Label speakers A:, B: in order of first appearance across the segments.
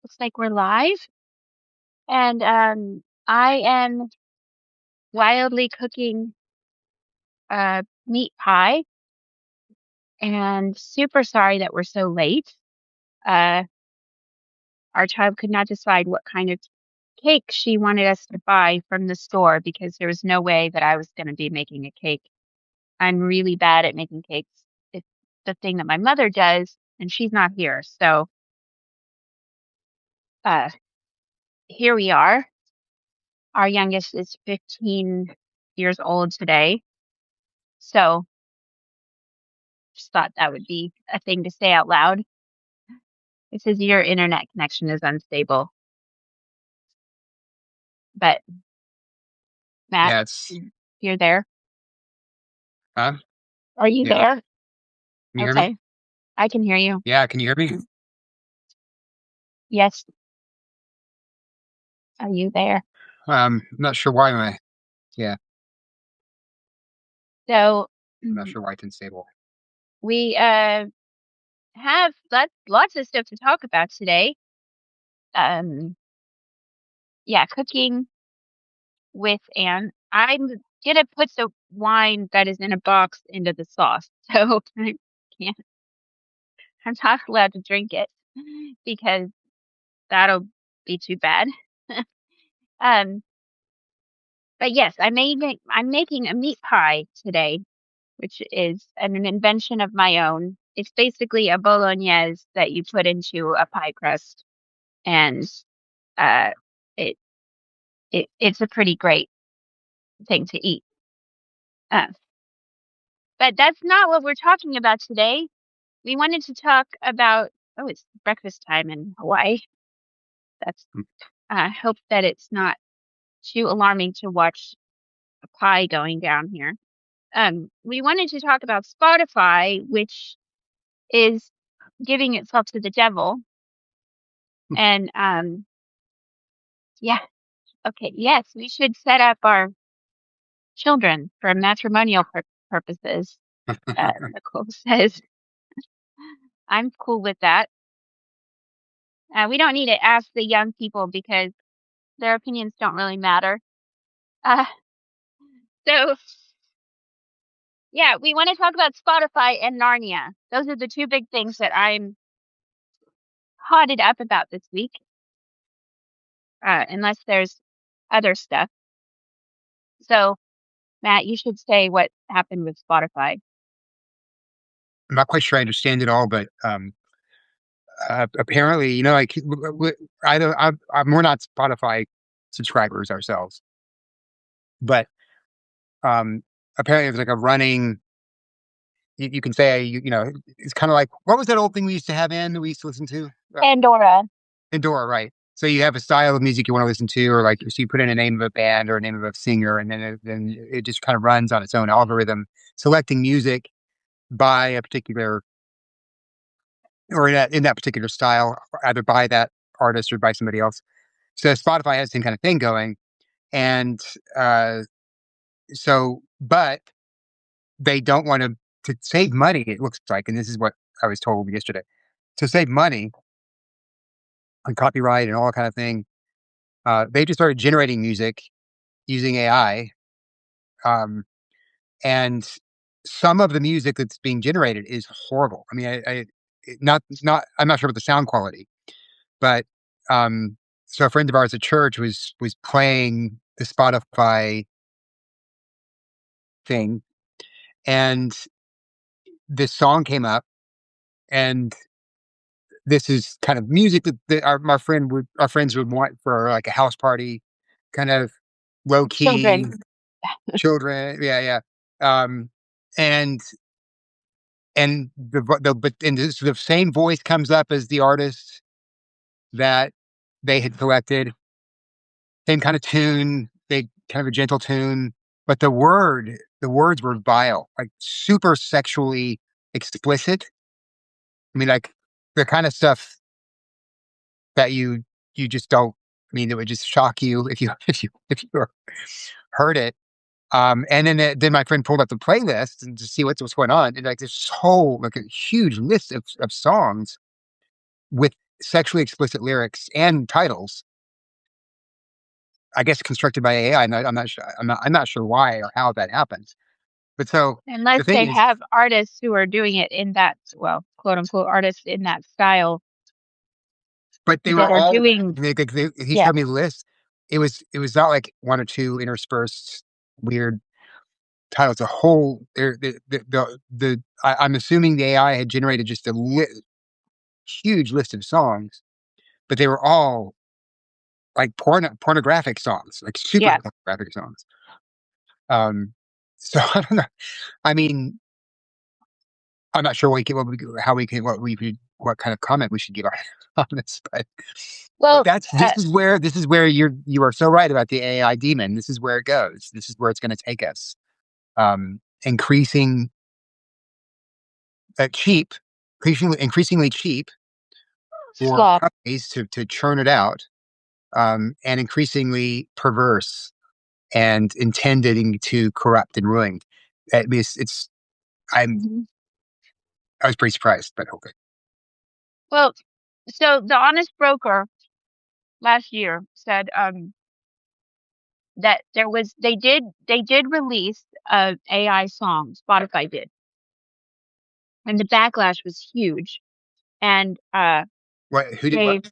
A: Looks like we're live. And I am wildly cooking meat pie and super sorry that we're so late. Uh, our child could not decide what kind of cake she wanted us to buy from the store because there was no way that I was going to be making a cake. I'm really bad at making cakes. It's the thing that my mother does, and she's not here. So uh, here we are. Our youngest is 15 years old today. So just thought that would be a thing to say out loud. It says your internet connection is unstable. But Matt,
B: Yeah, it's
A: you're there.
B: huh?
A: Are you
B: Yeah.
A: there?
B: Can you hear me?
A: Okay, I can hear you.
B: Yeah, can you hear me?
A: Yes, are you there?
B: I'm not sure why my yeah,
A: So
B: I'm not sure why it's unstable.
A: we have lots of stuff to talk about today. Um, yeah, cooking with Anne. I'm gonna put the wine that is in a box into the sauce, so I can't. I'm not allowed to drink it because that'll be too bad. Um, but yes, I'm making a meat pie today, which is an invention of my own. It's basically a bolognese that you put into a pie crust, and uh, it it's a pretty great thing to eat. Uh, but that's not what we're talking about today. We wanted to talk about it's breakfast time in Hawaii. That's I hope that it's not too alarming to watch a pie going down here. We wanted to talk about Spotify, which is giving itself to the devil. And yeah, okay, yes, we should set up our children for matrimonial purposes. Nicole says, I'm cool with that. We don't need to ask the young people because their opinions don't really matter. Uh, so, yeah, we want to talk about Spotify and Narnia. Those are the two big things that I'm hotted up about this week, unless there's other stuff. So, Matt, you should say what happened with Spotify.
B: I'm not quite sure I understand it all, but apparently, like I don't, we're not Spotify subscribers ourselves, but um, apparently it's like a running. You can say it's kind of like what was that old thing we used to have in that we used to listen to?
A: Pandora.
B: Pandora, right? So you have a style of music you want to listen to, or like so you put in a name of a band or a name of a singer, and then it just kind of runs on its own algorithm, selecting music by a particular or in that particular style, either by that artist or by somebody else. So Spotify has the same kind of thing going, and but they don't want to save money. It looks like, and this is what I was told yesterday, to save money on copyright and all that kind of thing. They just started generating music using AI, um, and some of the music that's being generated is horrible. I mean, not I'm not sure about the sound quality, but so a friend of ours at church was playing the Spotify thing, and this song came up, and this is kind of music that our friends would want for like a house party, kind of low key
A: Children.
B: children, yeah, yeah, um, and the same voice comes up as the artist that they had selected. Same kind of tune, they kind of a gentle tune, but the words were vile, like super sexually explicit. I mean, like the kind of stuff that you just don't. I mean, it would just shock you if you if you heard it. And then my friend pulled up the playlist and to see what's going on, and like this whole like a huge list of songs with sexually explicit lyrics and titles, I guess constructed by AI. I'm not sure. I'm not sure why or how that happens. But so
A: Unless
B: the thing
A: they
B: is,
A: have artists who are doing it in that, well, quote unquote artists in that style
B: but they were
A: that are
B: all
A: doing,
B: he
A: yeah,
B: showed me the list. It was not like one or two interspersed weird titles. A whole I'm assuming the AI had generated just a huge list of songs, but they were all like pornographic songs, like super
A: yeah.
B: pornographic songs. Um, so I don't know. I mean, I'm not sure what kind of comment we should give on this, but
A: Well,
B: this is where you are so right about the AI demon. This is where it goes. This is where it's going to take us. Increasing cheap, increasingly cheap for
A: slop.
B: companies to churn it out, and increasingly perverse and intending to corrupt and ruin. At least I'm
A: Mhm.
B: I was pretty surprised, but okay.
A: Well, so the Honest Broker last year said that they did release a AI song, Spotify did, and the backlash was huge. And
B: What? Who did what?
A: they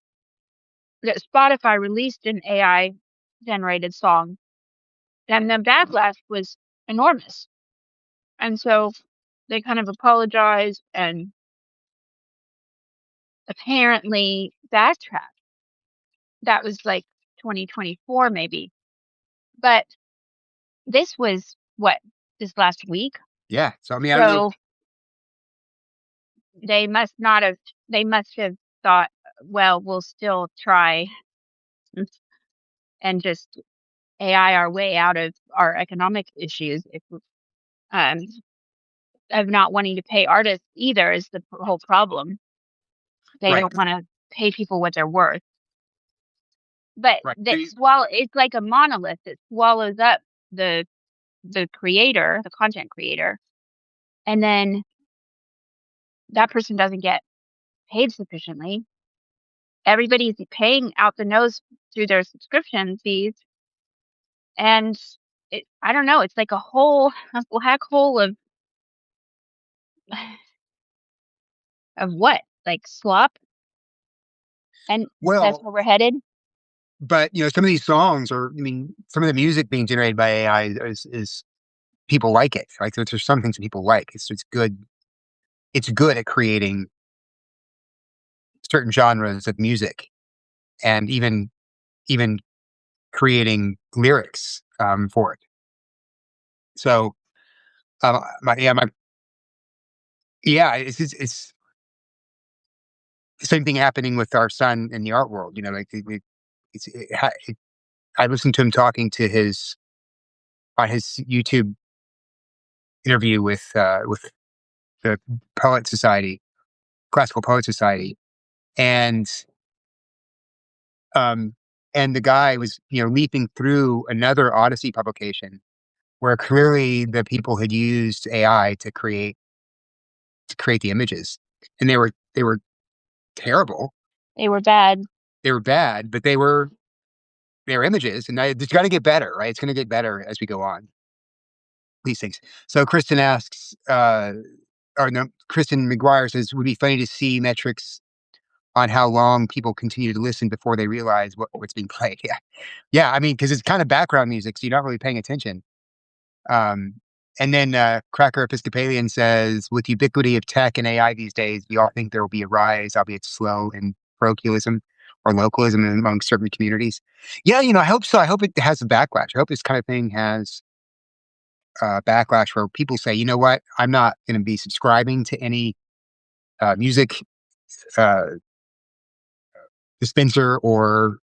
A: that Spotify released an AI generated song, and the backlash was enormous. And so they kind of apologized and apparently backtracked. That was like 2024 maybe. But this was what, this last week?
B: Yeah. So I mean, I don't know.
A: So they must not have they must have thought, well, we'll still try and just AI our way out of our economic issues if um of not wanting to pay artists either is the whole problem. They
B: Right.
A: don't want to pay people what they're worth. But
B: Right.
A: that swallow it's like a monolith that swallows up the creator, the content creator, and then that person doesn't get paid sufficiently. Everybody's paying out the nose through their subscription fees, and I don't know, it's like a whole a black hole of what? Like slop, and that's
B: Well,
A: where we're headed.
B: but some of these songs are. I mean, some of the music being generated by AI is people like it. Like there's some things that people like. It's good. It's good at creating certain genres of music, and even creating lyrics for it. So yeah, it's the same thing happening with our son in the art world. Like it's, it, ha- it, I listened to him talking to his on his YouTube interview with the Poet Society, Classical Poet Society, and um and the guy was leaping through another Odyssey publication where clearly the people had used AI to create the images, and they were terrible.
A: They were bad.
B: They were bad, but they were images, and it's got to get better, right? It's going to get better as we go on. These things. So Kristen asks, or no, Kristen McGuire says, would be funny to see metrics on how long people continue to listen before they realize what's being played. Yeah, yeah. I mean, because it's kind of background music, so you're not really paying attention. Um, and then Cracker Episcopalian says, with the ubiquity of tech and AI these days, we all think there will be a rise, albeit slow, in parochialism or localism among certain communities. Yeah, I hope so. I hope it has a backlash. I hope this kind of thing has backlash where people say, you know what, I'm not going to be subscribing to any music uh, dispenser, or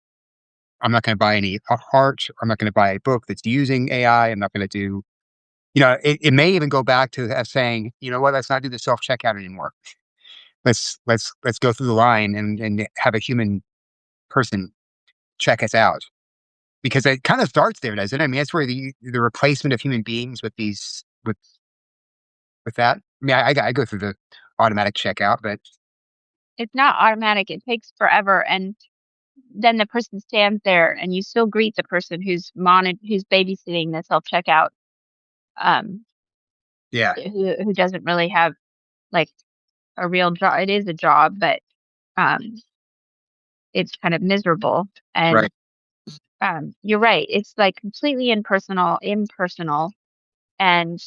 B: I'm not going to buy any art. I'm not going to buy a book that's using AI. I'm not going to do. It may even go back to saying, you know what, let's not do the self checkout anymore. Let's go through the line and have a human person check us out, because it kind of starts there, doesn't it? I mean, that's where the replacement of human beings with that. I mean, I go through the automatic checkout, but
A: it's not automatic. It takes forever, and then the person stands there, and you still greet the person who's babysitting the self checkout, um,
B: Yeah.
A: who doesn't really have like a real job. It is a job, but um, it's kind of miserable. And
B: Right.
A: you're right. It's like completely impersonal, and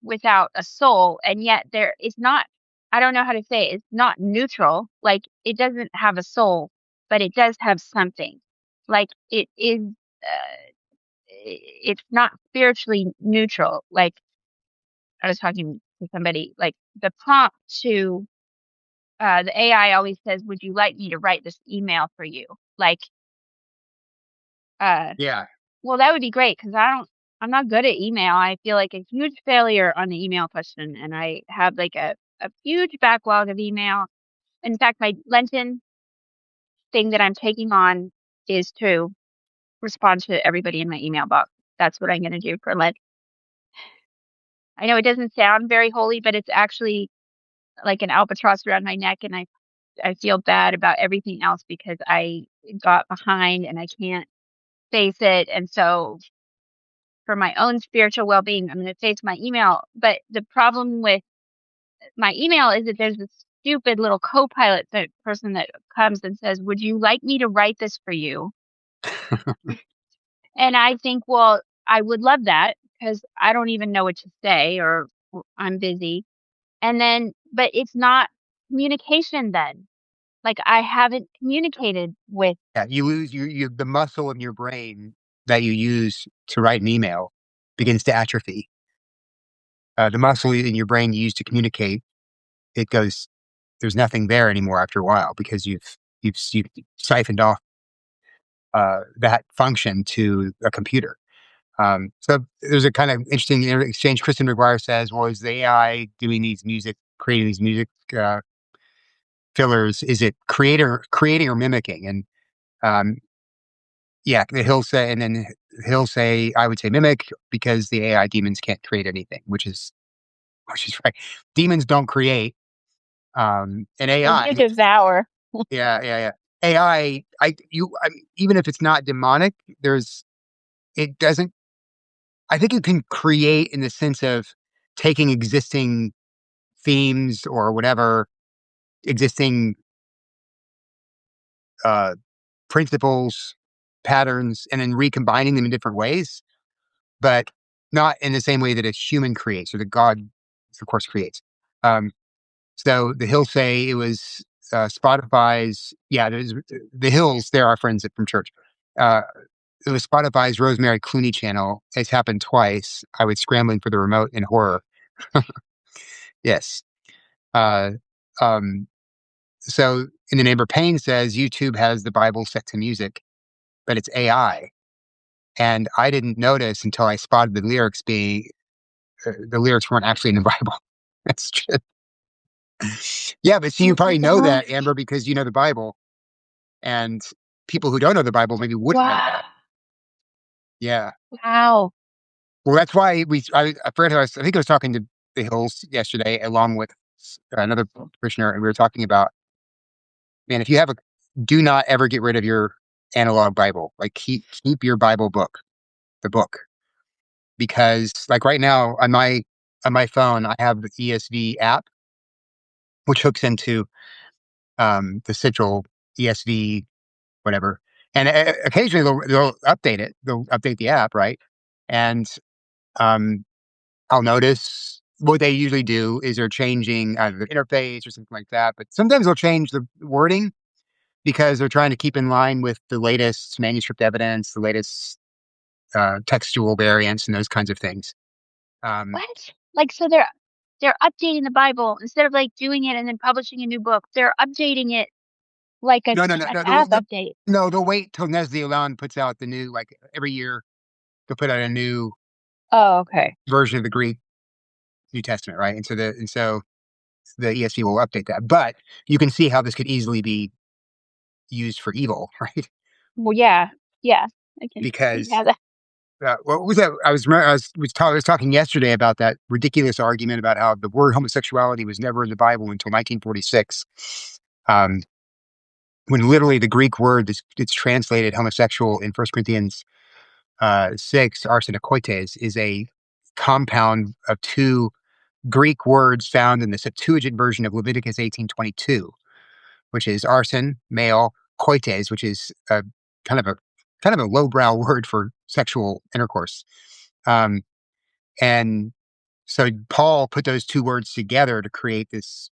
A: without a soul. And yet there is not. I don't know how to say it. It's not neutral. Like it doesn't have a soul, but it does have something. Like it is. It's not spiritually neutral. Like I was talking to somebody. Like the prompt to the AI always says, "Would you like me to write this email for you?" Like, uh,
B: Yeah.
A: well, that would be great because I'm not good at email. I feel like a huge failure on the email question, and I have like a huge backlog of email. In fact, my Lenten thing that I'm taking on is to respond to everybody in my email box. That's what I'm going to do for Lent. I know it doesn't sound very holy, but it's actually like an albatross around my neck, and I feel bad about everything else because I got behind and I can't face it. And so for my own spiritual well-being, I'm going to face my email. But the problem with my email is that there's this stupid little co-pilot person that comes and says, "Would you like me to write this for you?" And I think, well, I would love that because I don't even know what to say or I'm busy. And then, but it's not communication then. Like I haven't communicated with.
B: Yeah. You lose the muscle in your brain that you use to write an email begins to atrophy. The muscle in your brain you use to communicate, it goes, there's nothing there anymore after a while because you've siphoned off that function to a computer. So there's a kind of interesting exchange. Kristen McGuire says, "Well, is the AI doing these creating these music fillers? Is it creating or mimicking?" And um, yeah, he'll say, "I would say mimic because the AI demons can't create anything," which is right. Demons don't create. And
A: They do
B: AI,
A: devour.
B: yeah, yeah, yeah. AI, mean, even if it's not demonic, it doesn't. I think it can create in the sense of taking existing themes or whatever existing uh, principles, patterns, and then recombining them in different ways, but not in the same way that a human creates or that God, of course, creates. Um, so the Hills say it was Spotify's. Yeah, the Hills. They're our friends from church. Uh, it was Spotify's Rosemary Clooney channel. It's happened twice. I was scrambling for the remote in horror. Yes. Uh, um, so in the neighbor Payne says YouTube has the Bible set to music, but it's AI. And I didn't notice until I spotted the lyrics weren't actually in the Bible. That's true. Yeah, but see, you
A: Oh my
B: probably know that,
A: gosh.
B: Amber, because you know the Bible, and people who don't know the Bible maybe wouldn't know
A: Wow.
B: that. Yeah.
A: Wow.
B: Well, that's why I forget who I think I was talking to the Hills yesterday, along with another parishioner, and we were talking about, man, if you have do not ever get rid of your analog Bible. Like keep your Bible book, the book, because like right now on my phone, I have the ESV app, which hooks into the Central ESV whatever. And occasionally they'll update it. They'll update the app, right? And um, I'll notice what they usually do is they're changing either the interface or something like that. But sometimes they'll change the wording because they're trying to keep in line with the latest manuscript evidence, the latest textual variants, and those kinds of things. Um,
A: What? Like so they're updating the Bible instead of like doing it and then publishing a new book. They're updating it like
B: no, no, no,
A: an
B: no,
A: app update.
B: no. They'll wait till Nestle Aland puts out the new, like every year they'll put out a new
A: Oh, okay.
B: version of the Greek New Testament, right? And so the ESV will update that. But you can see how this could easily be used for evil, right?
A: Well, yeah. Yeah. I can see
B: Because
A: how that.
B: what was that? I was talking yesterday about that ridiculous argument about how the word homosexuality was never in the Bible until 1946, um, when literally the Greek word that's translated homosexual in First Corinthians 6, arsenokoites, is a compound of two Greek words found in the Septuagint version of Leviticus 18:22, which is arson, male, koites, which is kind of a kind of a lowbrow word for sexual intercourse. Um, and so Paul put those two words together to create this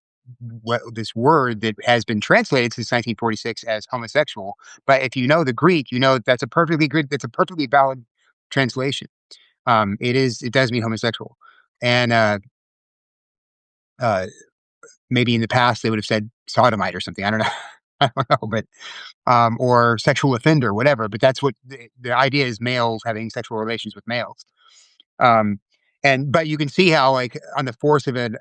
B: word that has been translated since 1946 as homosexual. But if you know the Greek, you know that's a perfectly good, that's a perfectly valid translation. It does mean homosexual, and uh, maybe in the past they would have said sodomite or something. I don't know. I don't know, but or sexual offender, whatever. But that's what the idea is: males having sexual relations with males. Um, but you can see how, like, on the force of an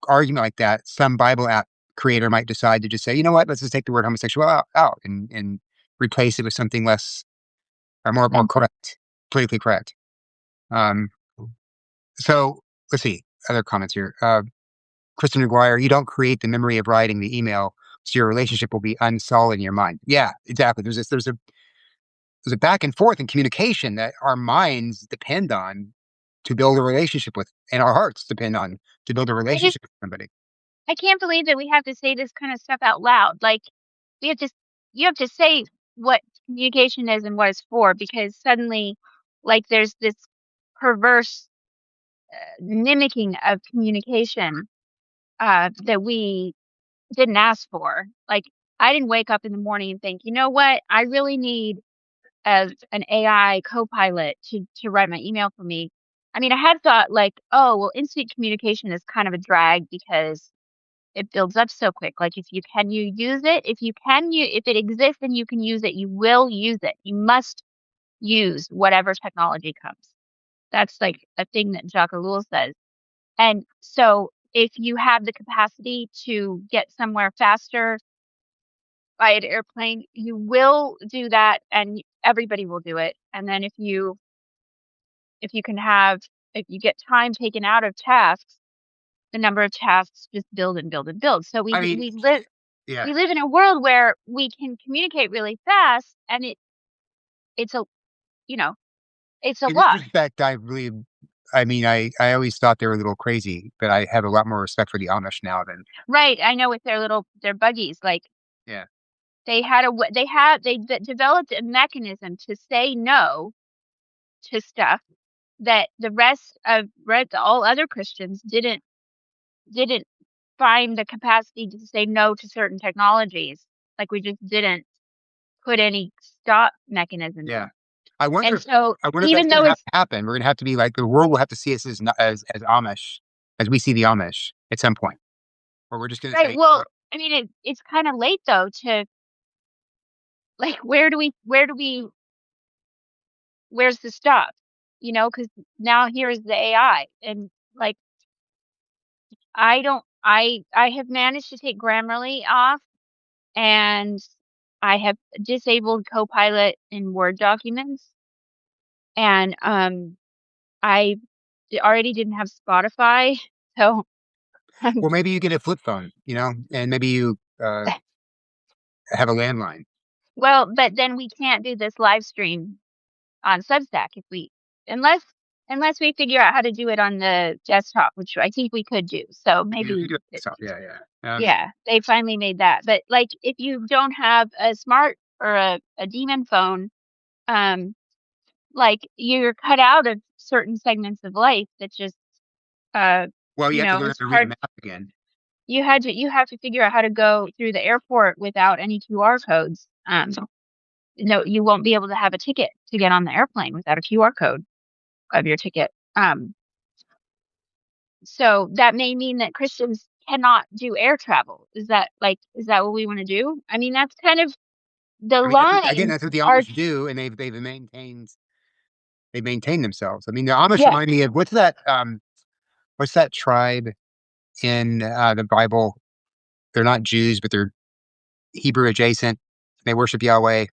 B: argument like that, some Bible app creator might decide to just say, you know what, let's just take the word homosexual out and replace it with something less or more correct, politically correct. Um, so let's see other comments here. Kristen McGuire, you don't create the memory of writing the email, so your relationship will be unsolid in your mind. Yeah, exactly. There's a back and forth in communication that our minds depend on to build a relationship with, and our hearts depend on to build a
A: I just
B: relationship with somebody.
A: I can't believe that we have to say this kind of stuff out loud. Like we have to you have to say what communication is and what it's for because suddenly like there's this perverse mimicking of communication that we didn't ask for. Like I didn't wake up in the morning and think, you know what, I really need as an AI co-pilot to write my email for me. I mean, I had thought like, oh, well, instant communication is kind of a drag because it builds up so quick. Like you use it, if it exists and you can use it, you will use it. You must use whatever technology comes. That's like a thing that Jacques Ellul says. And so if you have the capacity to get somewhere faster by an airplane, you will do that and everybody will do it. And then if you can have if you get time taken out of tasks, the number of tasks just build and build and build. So
B: I mean, yeah.
A: we live in a world where we can communicate really fast and it's a you know, it's a
B: In this
A: lot.
B: respect, I mean, I always thought they were a little crazy, but I have a lot more respect for the Amish now than,
A: Right. I know with their buggies, like
B: yeah.
A: they developed a mechanism to say no to stuff that the all other Christians didn't find the capacity to say no to certain technologies. Like we just didn't put any stop mechanism
B: Yeah.
A: in. And so
B: I wonder if that's
A: even
B: going
A: though
B: to have
A: it's
B: to happen. We're going to have to be like, the world will have to see us as Amish, as we see the Amish at some point, or we're just going to
A: right,
B: say,
A: well, I mean it's kind of late though to like where's the stop? You know, because now here's the AI and like I have managed to take Grammarly off and I have disabled Copilot in Word documents and I already didn't have Spotify, so
B: well, maybe you get a flip phone, and maybe you have a landline.
A: well, but then we can't do this live stream on Substack if we unless unless we figure out how to do it on the desktop, which I think we could do. So
B: Yeah, if you
A: maybe
B: do it, so, yeah, yeah.
A: yeah, they finally made that. But like if you don't have a smart or a demon phone, um like you're cut out of certain segments of life that just
B: Well, you have to learn
A: it's
B: how to read a
A: hard.
B: map again.
A: You have to figure out how to go through the airport without any QR codes. No, you won't be able to have a ticket to get on the airplane without a QR code of your ticket. So that may mean that Christians cannot do air travel. Is that what we want to do? I mean, that's kind of the
B: I mean,
A: lines
B: that's what the
A: are
B: Amish do, and they've maintained themselves. I mean, the Amish
A: yeah.
B: remind me of what's that tribe in the Bible? They're not Jews, but they're Hebrew adjacent. They worship Yahweh.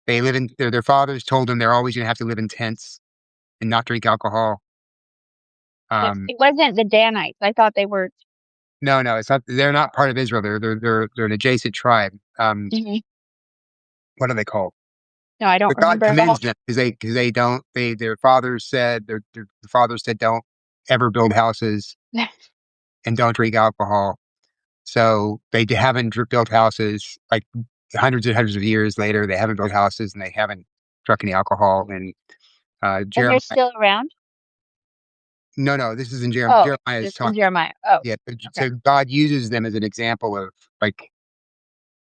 B: They live in their fathers told them they're always going to have to live in tents and not drink alcohol.
A: It wasn't the Danites. I thought they were.
B: No, no, it's not. They're not part of Israel. They're an adjacent tribe.
A: Mhm.
B: What are they called?
A: No, I don't
B: But God
A: remember at all.
B: commends them because they don't. Their fathers said their fathers said don't ever build houses and don't drink alcohol. So they haven't built houses like hundreds and hundreds of years later. They haven't built houses and they haven't drunk any alcohol. And
A: And they're
B: Jeremiah,
A: still around?
B: no, no, this is in
A: Oh,
B: Jeremiah's
A: just in
B: talking.
A: Jeremiah. Oh,
B: Yeah,
A: okay.
B: so God uses them as an example of like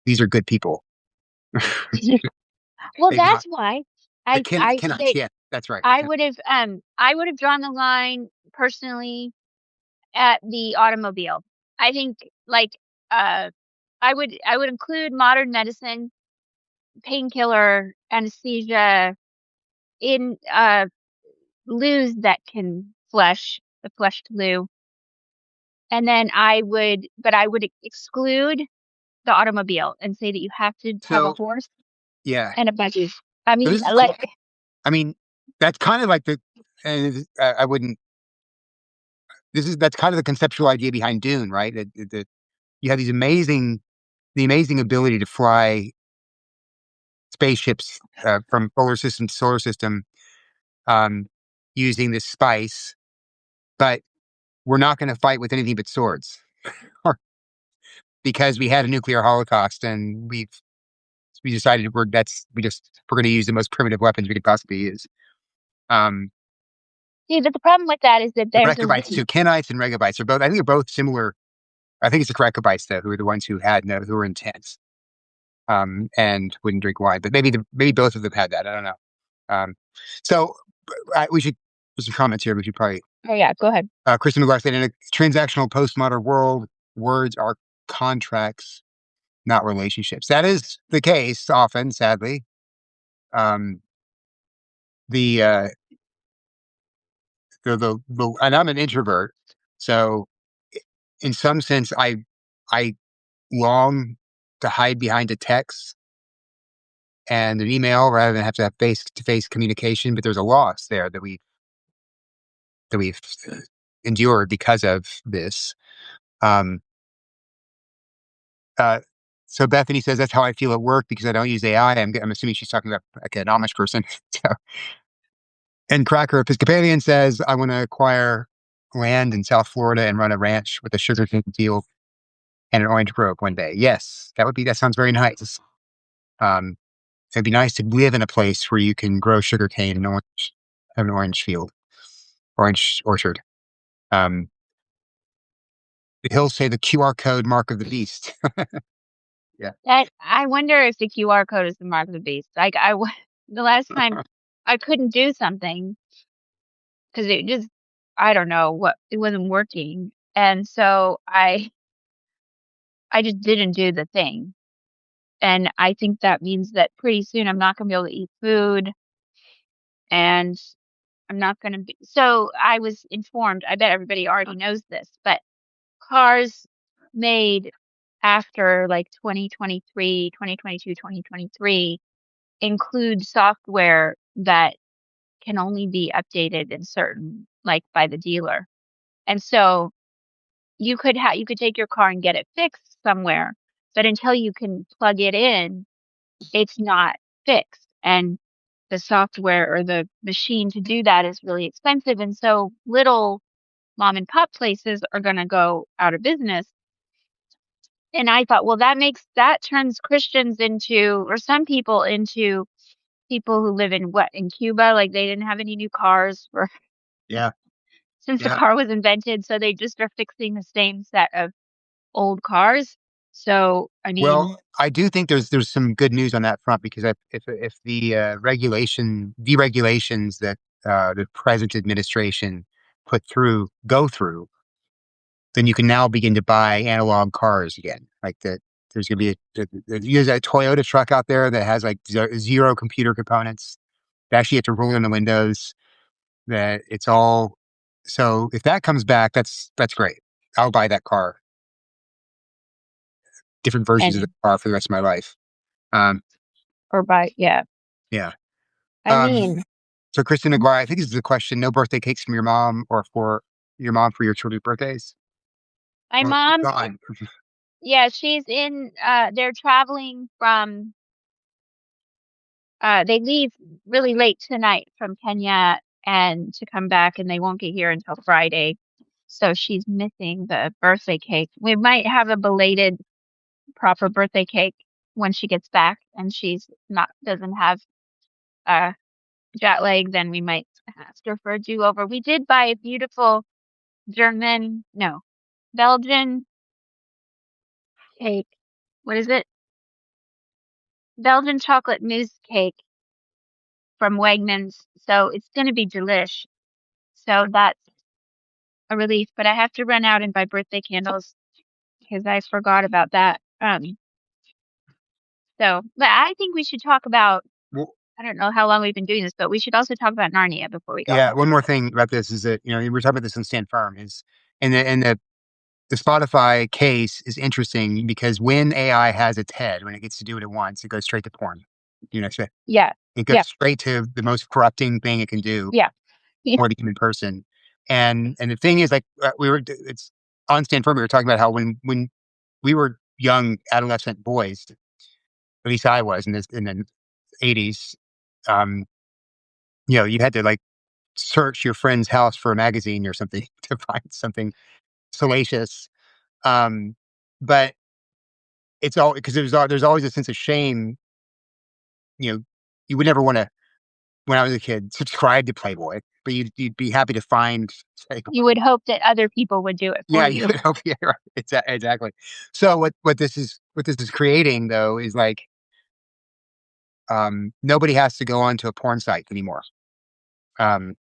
B: these are good people.
A: Well,
B: They've not
A: that's why
B: the
A: I
B: Kenites.
A: say
B: Yeah, that's right. The
A: I would have drawn the line personally at the automobile. I think like uh I would include modern medicine, painkiller, anesthesia in loos that can flush, the flushed loo. And then I would exclude the automobile and say that you have to have a
B: So
A: horse
B: yeah,
A: and a buggy. I
B: so
A: mean,
B: this is cool.
A: like,
B: I mean, that's kind of like and I wouldn't. That's kind of the conceptual idea behind Dune, right? That you have the amazing ability to fly spaceships from solar system to solar system um, using this spice, but we're not going to fight with anything but swords because we had a nuclear holocaust and we decided we're going to use the most primitive weapons we could possibly use. Um,
A: see, but the problem with that is that
B: the
A: there's a
B: Rechabites,
A: leak.
B: so Kenites and Rechabites are both. I think they're both similar. I think it's the Rechabites though who are the ones who were intense and wouldn't drink wine. But maybe both of them had that. I don't know. Um, so we should put some comments here. We should probably
A: Oh yeah, go ahead.
B: Kristen McGrath said, in a transactional postmodern world, words are contracts, not relationships. That is the case often, sadly. Um, the, uh, and I'm an introvert, so in some sense, I long to hide behind a text and an email rather than have to have face to face communication. But there's a loss there that we've endured because of this. Um, Uh, so Bethany says that's how I feel at work because I don't use AI. I'm assuming she's talking about like an Amish person. So, and Cracker Episcopalian says I want to acquire land in South Florida and run a ranch with a sugarcane field and an orange grove one day. Yes, that sounds very nice. Um, it'd be nice to live in a place where you can grow sugarcane and have an orange field, orange orchard. Um, the hills say the QR code mark of the beast. Yeah.
A: That I wonder if the QR code is the mark of the beast. The last time I couldn't do something because it just I don't know what it wasn't working, and so I just didn't do the thing. And I think that means that pretty soon I'm not gonna be able to eat food and I'm not gonna be so I was informed, I bet everybody already knows this, but cars made after like 2023, 2022, 2023 include software that can only be updated in certain like by the dealer. And so you could take your car and get it fixed somewhere, but until you can plug it in, it's not fixed. And the software or the machine to do that is really expensive. And so little mom and pop places are going to go out of business. And I thought, well, that turns Christians into, or some people into people who live in Cuba, like they didn't have any new cars for
B: Yeah.
A: since the
B: Yeah.
A: car was invented, so they just are fixing the same set of old cars. So, I mean,
B: Well, I do think there's some good news on that front because if the deregulations that the present administration go through, then you can now begin to buy analog cars again. Like that, there's going to be there's a Toyota truck out there that has like zero computer components. They actually have to roll in the windows. That it's all. So if that comes back, that's great. I'll buy that car. Different versions of the
A: and
B: car for the rest of my life. Um,
A: or by yeah.
B: Yeah.
A: I
B: Um,
A: mean,
B: so Kristen McGuire, I think this is the question. No birthday cakes from your mom or for your mom for your children's birthdays?
A: my
B: Well, she's
A: mom,
B: gone.
A: yeah, she's in, they're traveling from, they leave really late tonight from Kenya and to come back, and they won't get here until Friday. So she's missing the birthday cake. We might have a belated proper birthday cake when she gets back and she's not, doesn't have, uh, jet lag, then we might ask her for a do-over. We did buy a beautiful German, no, Belgian cake. What is it? Belgian chocolate mousse cake from Wegmans. So it's going to be delish. So that's a relief, but I have to run out and buy birthday candles because I forgot about that. But I think we should talk about,
B: Well,
A: I don't know how long we've been doing this, but we should also talk about Narnia before we go.
B: yeah. One more thing about this is that we're talking about this in Stand Firm is and the Spotify case is interesting because when AI has its head, when it gets to do what it wants, it goes straight to porn. So
A: Yeah.
B: it goes
A: Yeah.
B: straight to the most corrupting thing it can do
A: Yeah.
B: for the human person. And the thing is, like it's on Stand Firm. We were talking about how when we were young adolescent boys, at least I was in the 80s. Um, you had to like search your friend's house for a magazine or something to find something salacious. Um, but it's all because there's always a sense of shame. You know, you would never want to when I was a kid subscribe to Playboy, but you'd be happy to find. Say,
A: You would hope that other people would do it for
B: yeah, you
A: you.
B: would hope. Yeah, right. Exactly. So what this is creating though is like nobody has to go onto a porn site anymore. Um,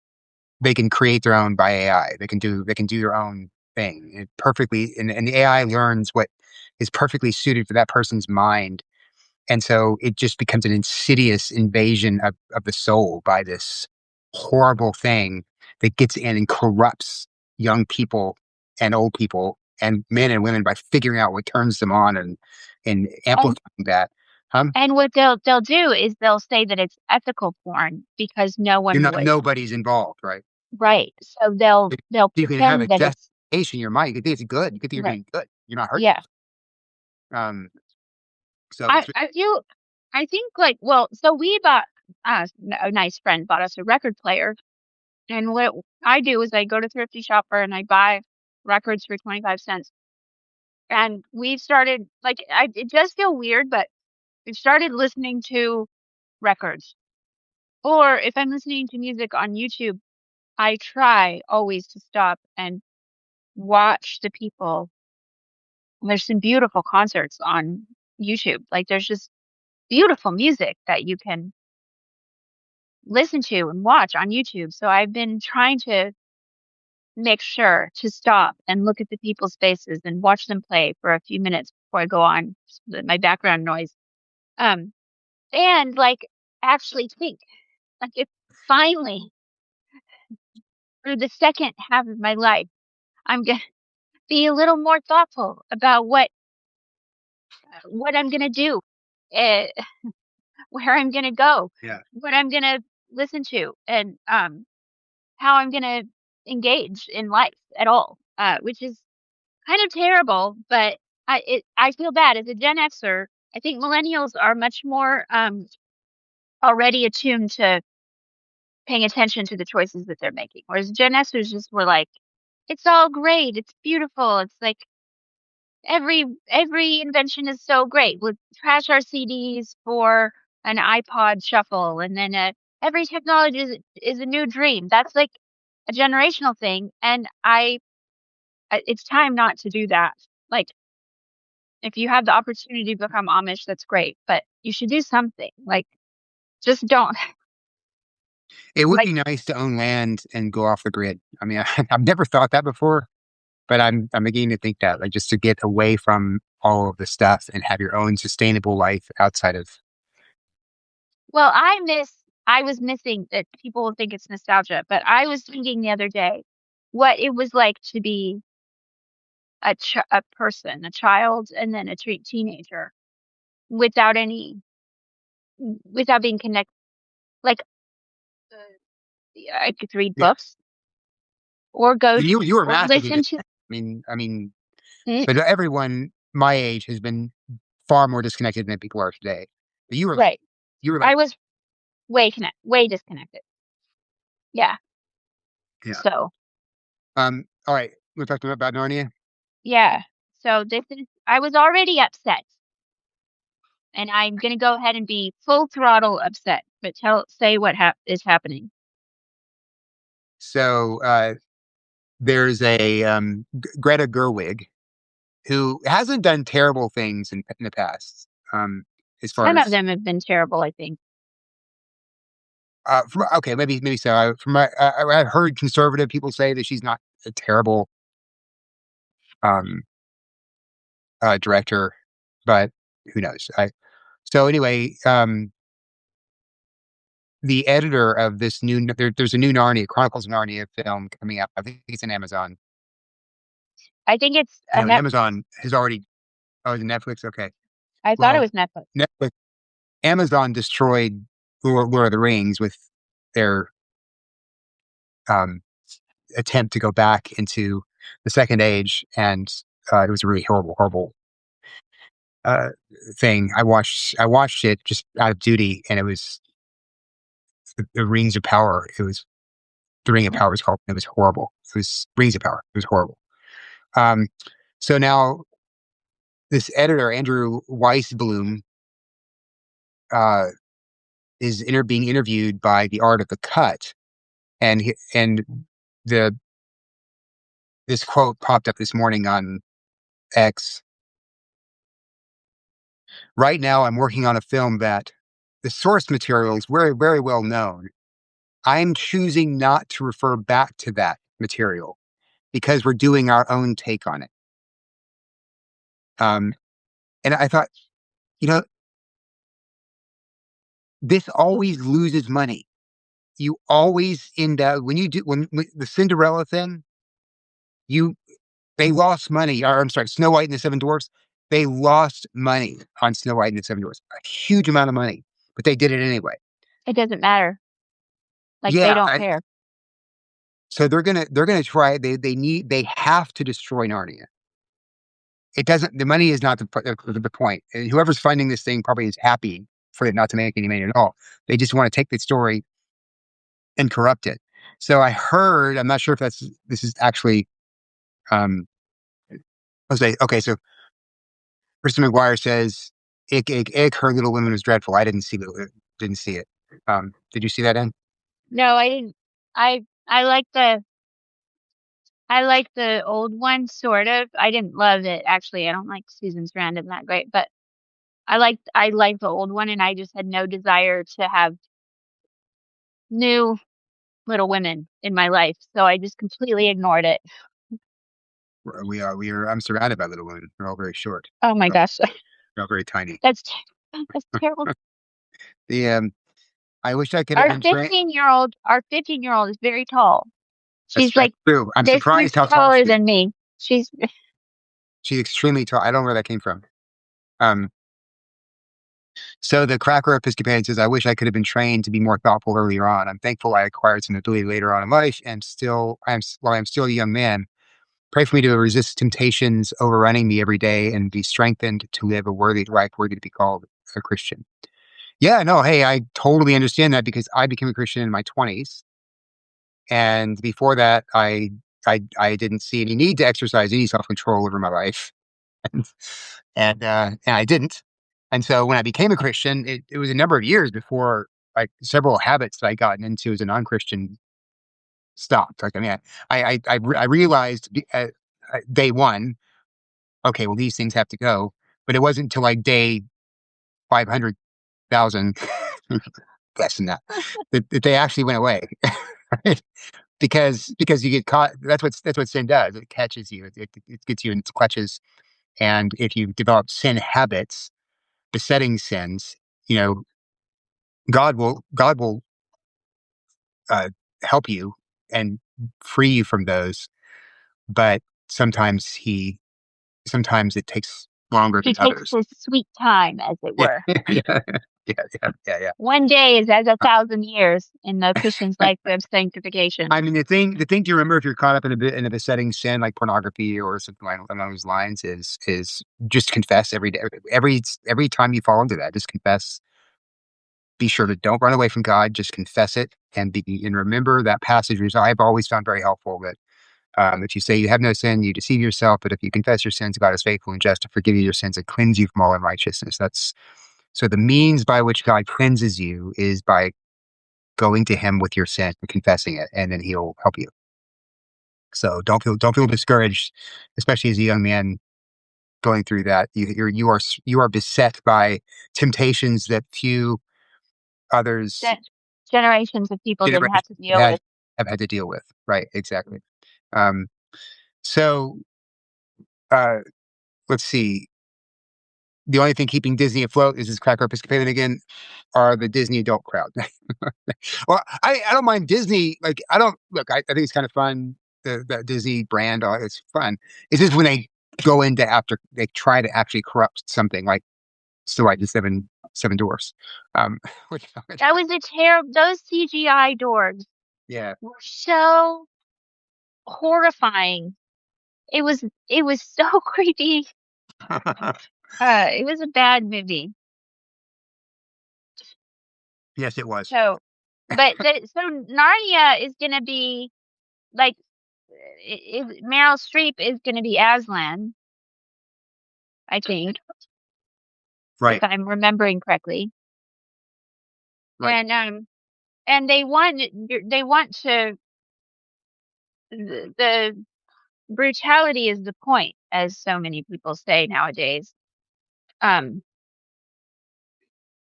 B: they can create their own by AI. They can do their own thing perfectly, and the AI learns what is perfectly suited for that person's mind. And so it just becomes an insidious invasion of the soul by this horrible thing that gets in and corrupts young people and old people and men and women by figuring out what turns them on and
A: And
B: amplifying that.
A: and what they'll do is they'll say that it's ethical porn because no
B: You're
A: one
B: not
A: would.
B: nobody's involved, right?
A: Right. So they'll
B: You can have a
A: pretend that it's
B: justification in your mind. You can think it's good. You can think you're
A: right.
B: doing good. You're not hurting
A: Yeah.
B: yourself. So
A: I
B: it's
A: I do I think like, well, so we bought, a nice friend bought us a record player, and what I do is I go to Thrifty Shopper and I buy records for 25 cents. And we've started like, it does feel weird, but we've started listening to records. Or if I'm listening to music on YouTube, I try always to stop and watch the people. There's some beautiful concerts on YouTube. Like there's just beautiful music that you can listen to and watch on YouTube. So I've been trying to make sure to stop and look at the people's faces and watch them play for a few minutes before I go on my background noise. Um, and like actually think like if finally for the second half of my life, I'm gonna be a little more thoughtful about what I'm gonna do, uh, where I'm gonna go,
B: yeah.
A: what I'm gonna listen to, and how I'm gonna engage in life at all, which is kind of terrible, but I feel bad as a Gen Xer. I think millennials are much more already attuned to paying attention to the choices that they're making, whereas Gen Xers just were like, "It's all great, it's beautiful." It's like every invention is so great. We'll trash our CDs for an iPod shuffle, and then every technology is a new dream. That's like a generational thing, and it's time not to do that. Like if you have the opportunity to become Amish, that's great, but you should do something. Like just don't
B: It would
A: like,
B: be nice to own land and go off the grid. I mean, I've never thought that before, but I'm beginning to think that, like, just to get away from all of the stuff and have your own sustainable life outside of.
A: well, I was missing that people will think it's nostalgia, but I was thinking the other day what it was like to be a person, a child, and then a teenager without any without being connected. Like I could read
B: Yeah.
A: books or go
B: You were
A: or
B: massively
A: listen
B: disconnected.
A: to.
B: I mean,
A: Mm,
B: but everyone my age has been far more disconnected than people are today. But
A: right.
B: you were like,
A: I was way disconnected. Yeah.
B: yeah.
A: So
B: All right, we're talking about Narnia.
A: yeah. So this is I was already upset, and I'm gonna go ahead and be full throttle upset. But say what is happening.
B: So there's a Greta Gerwig who hasn't done terrible things in the past. As far
A: Some of
B: as
A: them have been terrible, I think.
B: okay, maybe so. I've heard conservative people say that she's not a terrible um, director, but who knows? So anyway, the editor of this there's a new Narnia Chronicles of Narnia film coming out. I think it's on Amazon.
A: I think it's a
B: Anyway,
A: net.
B: Amazon has already. Oh, is it Netflix? Okay.
A: I thought it
B: Well,
A: was Netflix.
B: Netflix, Amazon destroyed Lord of the Rings with their um, attempt to go back into the Second Age, and it was a really horrible uh, thing. I watched it just out of duty, and it was the Rings of Power. It was the Ring of Power was called. It was horrible. It was Rings of Power. It was horrible. Um, so now this editor Andrew Weisblum uh, is being interviewed by the Art of the Cut, and the this quote popped up this morning on X. Right now, I'm working on a film that the source material is very well known. I'm choosing not to refer back to that material because we're doing our own take on it. Um, and I thought, you know, this always loses money. You always end up when the Cinderella thing, you they lost money. Or I'm sorry, Snow White and the Seven Dwarfs. They lost money on Snow White and the Seven Dwarfs, a huge amount of money, but they did it anyway.
A: It doesn't matter. Like they
B: Yeah,
A: don't care.
B: so they're gonna try. They have to destroy Narnia. It doesn't. The money is not the point. And whoever's funding this thing probably is happy for it not to make any money at all. They just want to take the story and corrupt it. So I heard. I'm not sure if this is actually. Um, I'll say okay. So Kristen McGuire says, "Ick, ick, ick. Her Little Women was dreadful. I didn't see it. Did you see that? In
A: No, I didn't. I like the old one sort of. I didn't love it actually. I don't like Susan Sarandon that great, but I liked the old one, and I just had no desire to have new Little Women in my life, so I just completely ignored it.
B: we are. I'm surrounded by Little Women. They're all very short.
A: Oh my
B: They're
A: gosh,
B: all very tiny.
A: that's terrible.
B: The I wish I could have
A: Our
B: been trained.
A: 15-year-old, our 15-year-old is very tall. She's
B: That's
A: like
B: true. I'm
A: this
B: surprised
A: much
B: how tall
A: taller
B: she is.
A: than me.
B: She's extremely tall. I don't know where that came from. Um, so the Cracker Episcopalian says, I wish I could have been trained to be more thoughtful earlier on. I'm thankful I acquired some ability later on in life and while I'm still a young man, pray for me to resist temptations overrunning me every day and be strengthened to live a worthy life worthy to be called a Christian. Yeah, no, hey, I totally understand that because I became a Christian in my 20s. And before that, I didn't see any need to exercise any self control over my life, and and I didn't. And so when I became a Christian, it was a number of years before like several habits that I gotten into as a non Christian stopped. Like I mean, I realized day one, okay, well these things have to go, but it wasn't until like day 500,000, less than that, that they actually went away. Right? Because you get caught. That's what sin does. It catches you. It gets you in its clutches. And if you develop sin habits, besetting sins, you know, God will uh, help you and free you from those. But sometimes sometimes it takes longer
A: He
B: than
A: takes
B: others.
A: his sweet time, as it
B: Yeah,
A: were.
B: yeah, yeah.
A: One day is as 1,000 years in the Christian's life of sanctification.
B: I mean, the thing to remember if you're caught up in a besetting sin like pornography or something along those lines is just confess every day, every time you fall into that. Just confess. Be sure to don't run away from God. Just confess it and remember that passage, which I've always found very helpful. That if you say you have no sin, you deceive yourself. But if you confess your sins, God is faithful and just to forgive you your sins and cleanse you from all unrighteousness. That's so the means by which God cleanses you is by going to Him with your sin and confessing it, and then He'll help you. So don't feel discouraged, especially as a young man going through that. You are beset by temptations that few others
A: Gen- Generations of people didn't
B: generations
A: have to deal
B: had
A: with.
B: have had to deal with. Right? Exactly. Um, so uh, let's see. The only thing keeping Disney afloat is this cracker Episcopalian again, are the Disney adult crowd. Well, I don't mind Disney. Like I don't look. I think it's kind of fun. The Disney brand, it's fun. It's just when they go into after they try to actually corrupt something like Snow White and Seven Dwarfs. Um, which,
A: That was a terrible. Those CGI doors
B: yeah,
A: were so horrifying. It was so creepy. It was a bad movie.
B: yes, it was.
A: So, so Narnia is gonna be like Meryl Streep is gonna be Aslan, I think, if
B: Right,
A: I'm remembering correctly.
B: right.
A: And they want to the brutality is the point, as so many people say nowadays. Um,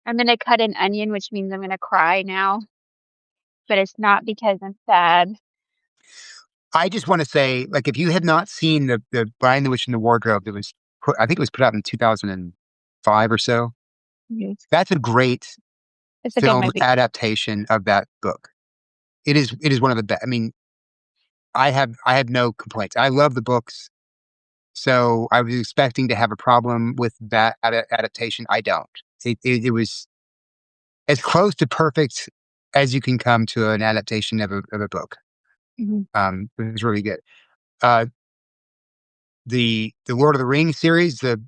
A: I'm gonna cut an onion, which means I'm gonna cry now, but it's not because I'm sad.
B: I just want to say, like, if you have not seen the Brian the Witch and the Wardrobe that was put, I think it was put out in 2005 or so.
A: Mhm.
B: That's a great
A: It's a good
B: film
A: movie.
B: adaptation of that book. It is one of the best. I mean, I have no complaints. I love the books, so I was expecting to have a problem with that adaptation. I don't. It was as close to perfect as you can come to an adaptation of a book.
A: Mhm.
B: It was really good. Uh, the Lord of the Rings series, the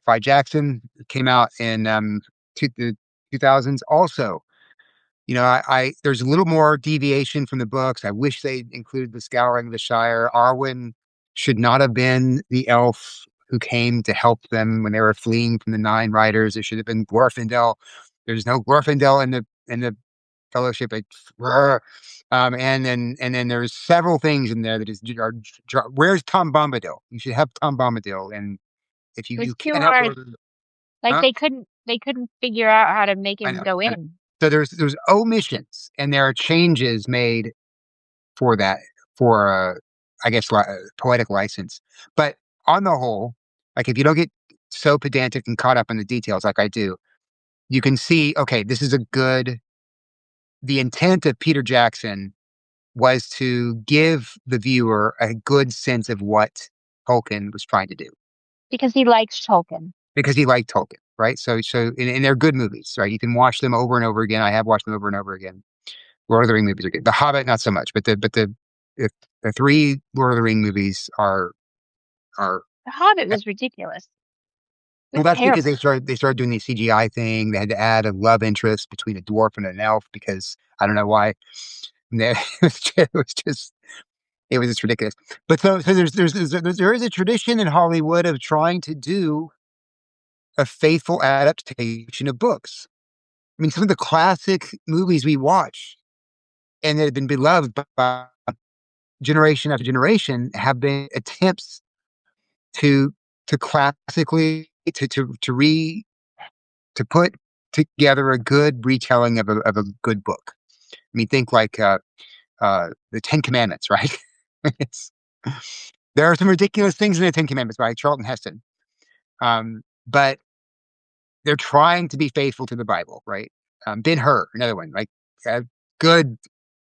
B: by Jackson came out in the 2000s. Also, I there's a little more deviation from the books. I wish they included the Scouring of the Shire. Arwen should not have been the elf who came to help them when they were fleeing from the Nine Riders. It should have been Glorfindel. There's no Glorfindel in the Fellowship. And then there's several things in there that where's Tom Bombadil? You should have Tom Bombadil, and if
A: It
B: you
A: was too
B: can't have
A: hard. Like
B: huh?
A: they couldn't figure out how to make
B: I
A: him
B: know.
A: go
B: I know.
A: in.
B: So there's omissions and there are changes made for that for I guess poetic license. But on the whole, like if you don't get so pedantic and caught up in the details like I do, you can see okay, this is a good. The intent of Peter Jackson was to give the viewer a good sense of what Tolkien was trying to do
A: Because he likes Tolkien.
B: because he liked Tolkien, right? And they're good movies, right? You can watch them over and over again. I have watched them over and over again. Lord of the Ring movies are good. The Hobbit, not so much, but the, the three Lord of the Ring movies are
A: The Hobbit was ridiculous. It
B: well.
A: was
B: That's because
A: terrible.
B: they started doing the CGI thing. They had to add a love interest between a dwarf and an elf because I don't know why. It was just ridiculous. But so there is a tradition in Hollywood of trying to do a faithful adaptation of books. I mean, some of the classic movies we watch and that have been beloved by generation after generation have been attempts to classically to put together a good retelling of a good book. I mean, think like the Ten Commandments, right? It's, there are some ridiculous things in the Ten Commandments by Charlton Heston, but they're trying to be faithful to the Bible, right? Ben Hur, another one, like good.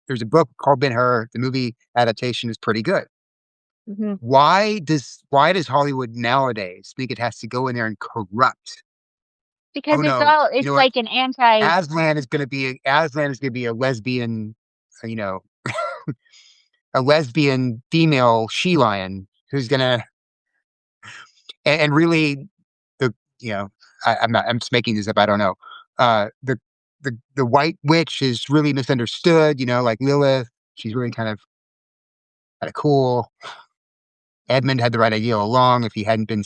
B: There's a book called Ben Hur. The movie adaptation is pretty good.
A: Mhm.
B: Why does Hollywood nowadays think it has to go in there and corrupt?
A: Because
B: Oh no, you
A: it's
B: know what?
A: like an anti.
B: Aslan is gonna be a lesbian, you know, a lesbian female she lion who's gonna and really the I'm just making this up. I don't know. The white witch is really misunderstood. Like Lilith, she's really kind of cool. Edmund had the right idea all along. If he hadn't been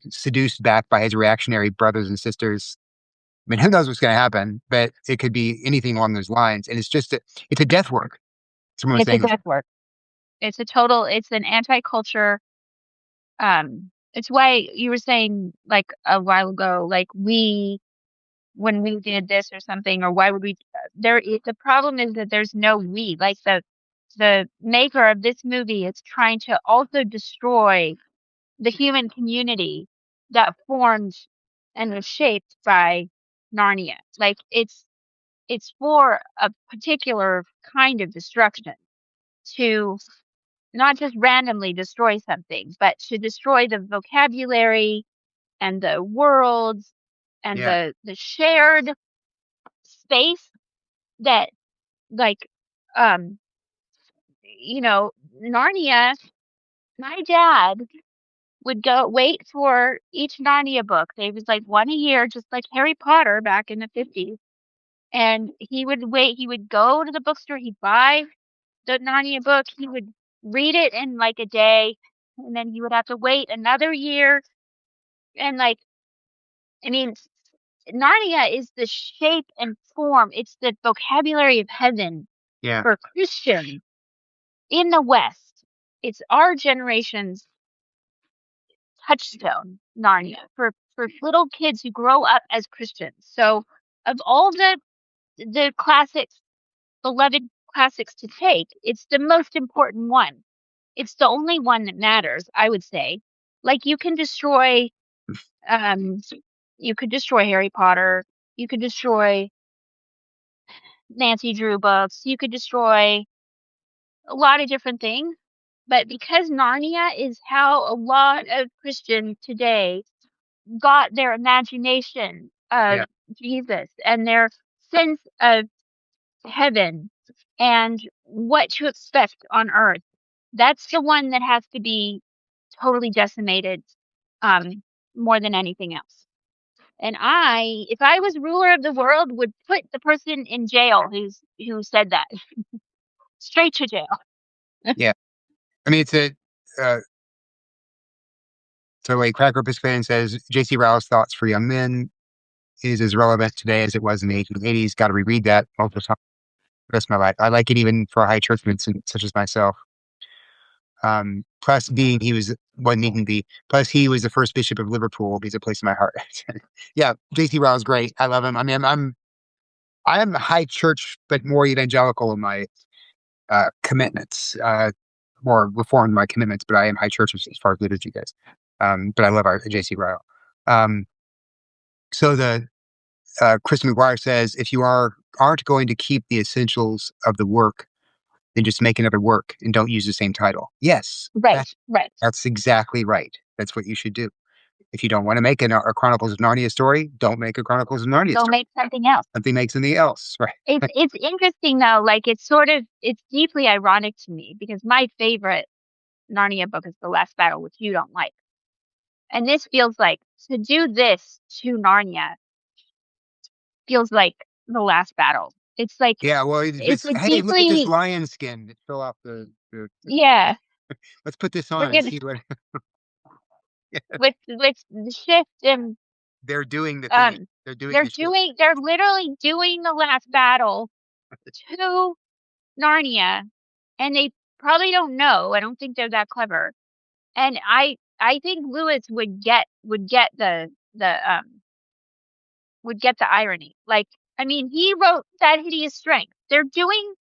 B: seduced back by his reactionary brothers and sisters, I mean, who knows what's going to happen? But it could be anything along those lines. And it's a death work. Someone was
A: It's a
B: saying,
A: death work. It's an anti-culture. It's why you were saying like a while ago, like when we did this or something, or why would we? The problem is that there's no we. Like the maker of this movie is trying to also destroy the human community that formed and was shaped by Narnia. Like it's for a particular kind of destruction to not just randomly destroy something, but to destroy the vocabulary and the worlds and
B: yeah,
A: the shared space that like um Narnia. My dad would go wait for each Narnia book. They was like one a year, just like Harry Potter back in the 50s. And he would wait. He would go to the bookstore. He'd buy the Narnia book. He would read it in like a day, and then he would have to wait another year. And like, I mean, Narnia is the shape and form. It's the vocabulary of heaven
B: yeah,
A: for Christians in the West. It's our generation's touchstone, Narnia, for little kids who grow up as Christians. So, of all the classics, beloved classics to take, it's the most important one. It's the only one that matters, I would say. Like um you could destroy Harry Potter, you could destroy Nancy Drew books, you could destroy a lot of different things. But because Narnia is how a lot of Christians today got their imagination of
B: yeah,
A: Jesus and their sense of heaven and what to expect on earth. That's the one that has to be totally decimated um, more than anything else. And if I was ruler of the world, would put the person in jail who said that straight to jail.
B: yeah. I mean, uh, so a Cracker fan says J.C. Rowe's thoughts for young men is as relevant today as it was in the 1880s. Got to reread that multiple times the rest of my life. I like it even for high churchmen such as myself. Plus being he was wasn't even the plus he was the first bishop of Liverpool. He's a place in my heart. Yeah, J.C. Ryle is great. I love him. I mean, I'm high church, but more evangelical in my commitments. More reformed in my commitments, but I am high church as far as liturgy goes. But I love our J.C. Ryle. Um, so the Chris McGuire says, if you aren't going to keep the essentials of the work, then just make another work and don't use the same title. Yes,
A: Right, right.
B: that's exactly right. That's what you should do. If you don't want to make a Chronicles of Narnia story, don't make a Chronicles of Narnia
A: Go
B: story.
A: make something else.
B: Something makes something else, right?
A: It's interesting though, like it's deeply ironic to me because my favorite Narnia book is The Last Battle, which you don't like. And this feels like to do this to Narnia feels like The Last Battle.
B: Yeah. Well,
A: It's a
B: hey, look at this
A: deeply,
B: lion skin that fell off the.
A: yeah,
B: Let's put this
A: we're
B: on and
A: gonna
B: see what
A: with the shift and
B: they're doing. The thing.
A: um
B: They're doing the shit.
A: they're literally doing The Last Battle to Narnia, and they probably don't know. I don't think they're that clever. And I think Lewis would get the irony. Like, I mean, he wrote That Hideous Strength. They're doing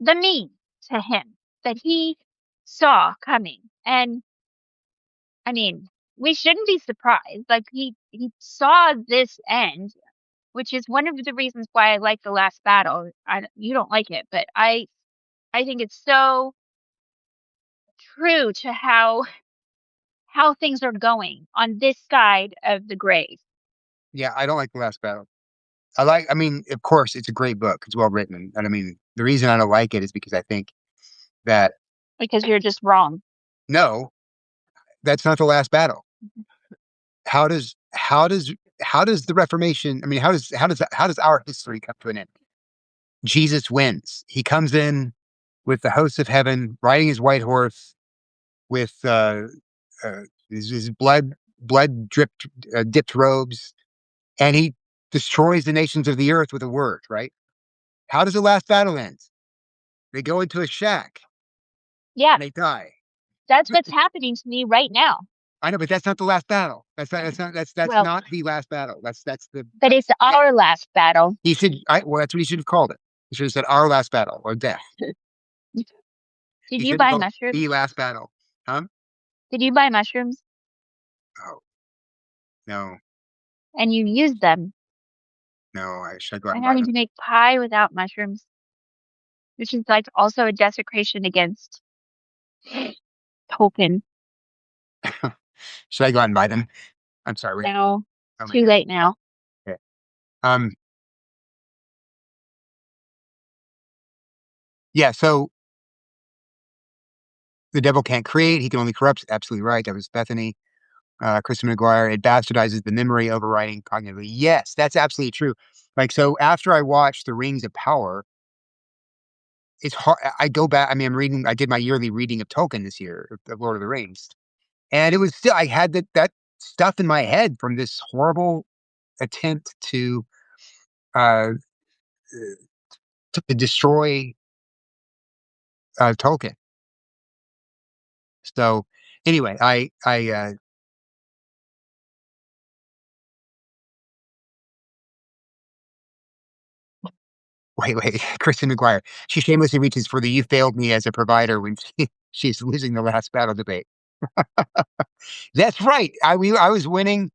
A: the me to him that he saw coming. And I mean, we shouldn't be surprised. Like he saw this end, which is one of the reasons why I like The Last Battle. You don't like it, but I think it's so true to how things are going on this side of the grave.
B: Yeah, I don't like The Last Battle. I mean, of course, it's a great book. It's well written. And I mean, the reason I don't like it is because I think that,
A: Because you're just wrong.
B: no, that's not the last battle. How does, how does the Reformation, I mean, how does our history come to an end? Jesus wins. He comes in with the hosts of heaven, riding his white horse with, his blood dripped, dipped robes, and he destroys the nations of the earth with a word, right? How does the last battle end? They go into a shack
A: Yeah,
B: and they die.
A: that's what's happening to me right now.
B: I know, but that's not the last battle. That's
A: Well,
B: not the last battle. That's the
A: but it's our last battle.
B: he should well, that's what he should have called it. He should have said our last battle or death.
A: Did
B: He
A: you
B: shouldn't
A: buy
B: call it the
A: mushrooms?
B: last battle. Huh?
A: Did you buy mushrooms
B: Oh, no,
A: and you used them?
B: no, I should go out
A: I'm
B: and buy
A: having
B: them.
A: to make pie without mushrooms, which is like also a desecration against Tolkien.
B: Should I go out and buy them? I'm sorry.
A: No,
B: Oh
A: it's
B: my
A: too
B: god.
A: late now.
B: Okay. Um yeah, so the devil can't create, he can only corrupt. Absolutely right. That was Bethany. Kristen McGuire, it bastardizes the memory, overriding cognitively. Yes, that's absolutely true. Like, so after I watched The Rings of Power, it's hard. I go back. I mean, I did my yearly reading of Tolkien this year, of Lord of the Rings. And it was still, I had that stuff in my head from this horrible attempt uh, to destroy Tolkien. So anyway, wait, Kristen McGuire. She shamelessly reaches for the "you failed me as a provider" when she's losing the last battle debate. That's right. I was winning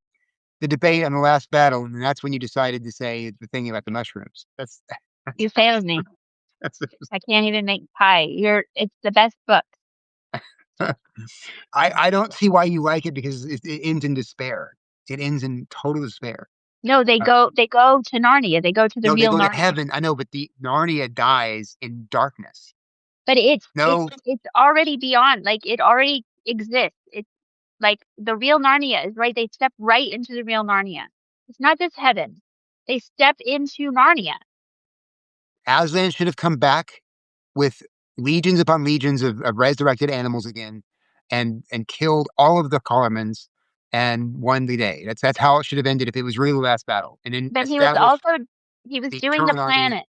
B: the debate on the last battle, and that's when you decided to say the thing about the mushrooms. That's
A: You failed me.
B: that's.
A: I can't even make pie. It's the best book.
B: I don't see why you like it because it ends in despair. It ends in total despair.
A: No,
B: Uh,
A: they go to Narnia. They go to the
B: no, they
A: real
B: go to
A: Narnia.
B: heaven. I know, but the Narnia dies in darkness.
A: But
B: No,
A: it's already beyond. Like it already exists. It's like the real Narnia is right. They step right into the real Narnia. It's not just heaven. They step into Narnia.
B: Aslan should have come back with legions upon legions of resurrected animals again, and killed all of the Colormans and won the day. That's how it should have ended if it was really the last battle, and then
A: But
B: established
A: he was
B: the
A: doing the
B: eternal Narnia.
A: planet.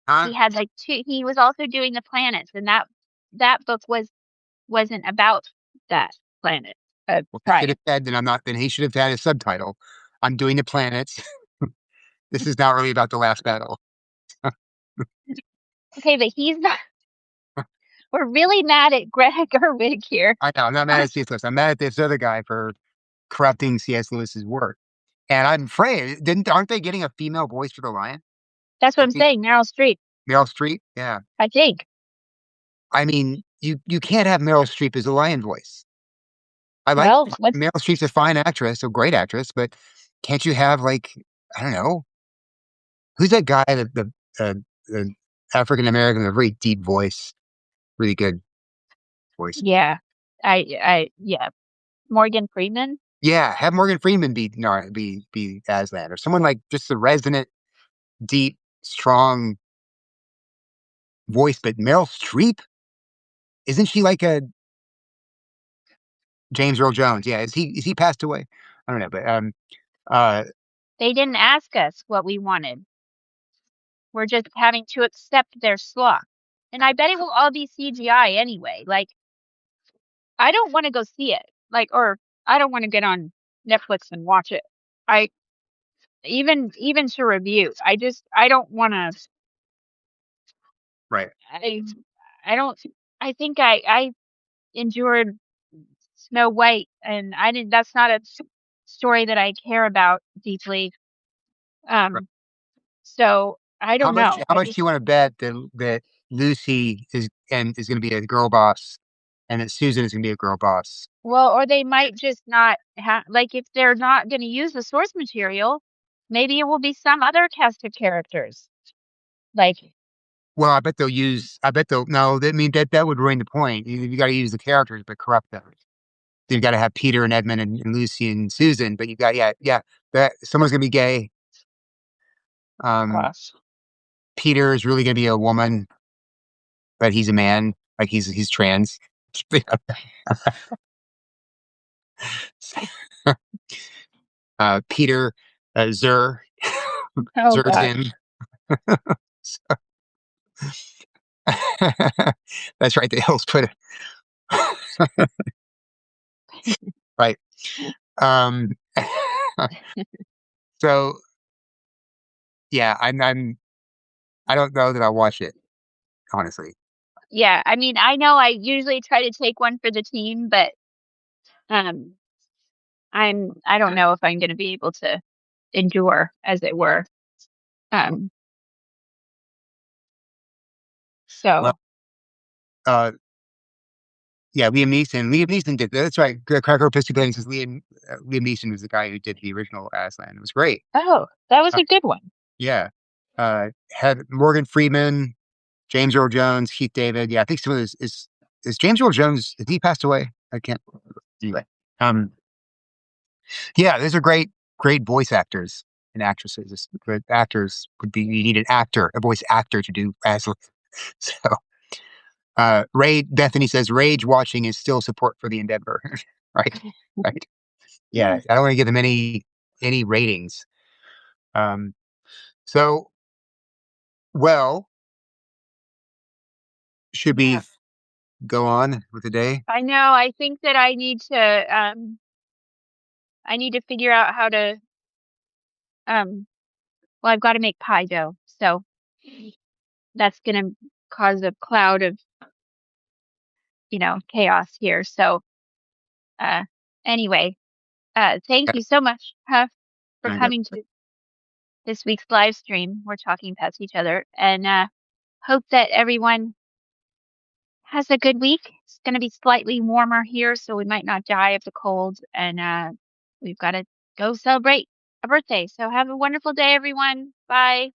B: Huh?
A: He had like two. He was also doing the planets, and that book wasn't about that planet.
B: Well, he should
A: Prior.
B: have said, then I'm not. Then he should have had a subtitle. I'm doing the planets. This is not really about the last battle.
A: Okay, but he's not. We're really mad at Greg Gerwig here.
B: I know. I'm not mad at C.S. Lewis. I'm mad at this other guy for corrupting C.S. Lewis's work. And I'm afraid, aren't they getting a female voice for the lion?
A: That's what
B: I
A: I'm
B: think
A: saying. Meryl Streep.
B: Meryl Streep. Yeah.
A: I think.
B: I mean, you can't have Meryl Streep as a lion voice. I like
A: Well, what's
B: Meryl Streep's a fine actress, a great actress, but can't you have like, I don't know, who's that guy that the African American with a very deep voice, really good voice.
A: yeah. Yeah. Morgan Freeman.
B: Yeah, have Morgan Freeman be Aslan, or someone like just a resonant, deep, strong voice. But Meryl Streep, isn't she like a James Earl Jones? Yeah, is he passed away? I don't know, but uh
A: They didn't ask us what we wanted. We're just having to accept their slop. And I bet it will all be CGI anyway. Like, I don't want to go see it. Like, or I don't want to get on Netflix and watch it. I even to review. I don't want to.
B: right,
A: I I don't. I think I endured Snow White, and I didn't. That's not a story that I care about deeply.
B: right.
A: Um, so I don't know.
B: How
A: I
B: much
A: just
B: do you want to bet that Lucy is going to be a girl boss and that Susan is gonna be a girl boss.
A: Well, or they might just not have, like, if they're not going to use the source material, maybe it will be some other cast of characters. Like,
B: Well, I bet they'll use. I bet they'll. No, I mean that would ruin the point. You got to use the characters, but corrupt them. You've got to have Peter and Edmund and Lucy and Susan, but you got yeah. That someone's gonna be gay. Um,
A: gosh.
B: Peter is really gonna be a woman, but he's a man. Like he's trans. Peter, Zur,
A: Oh
B: Zurzin.
A: gosh.
B: That's right. The hills put it right. Um, so yeah, I don't know that I'll watch it honestly.
A: Yeah, I mean, I know I usually try to take one for the team, but um I don't know if I'm going to be able to endure, as it were. Um
B: Well,
A: so
B: uh, yeah, Liam Neeson did that's right. Cracker Pistol Bang says Liam Neeson was the guy who did the original Aslan. It was great.
A: oh, that was
B: Uh,
A: a good one.
B: yeah, had Morgan Freeman, James Earl Jones, Keith David. Yeah, I think some of this is James Earl Jones. Has he passed away? I can't. Anyway, um, yeah, those are great voice actors and actresses. But actors would be you need an actor, a voice actor to do Aslan. So, Ray Bethany says rage watching is still support for the endeavor. Right, right. Yeah, I don't want to give them any ratings. Um, so well, should
A: Yeah.
B: we go on with the day?
A: I know. I think that I need to figure out how to um well, I've got to make pie dough. So that's going to cause a cloud of, chaos here. So, uh anyway, thank you so much for
B: Yeah.
A: coming to this week's live stream. We're talking past each other, and hope that everyone has a good week. It's going to be slightly warmer here, so we might not die of the cold. And we've got to go celebrate a birthday. So have a wonderful day, everyone. Bye.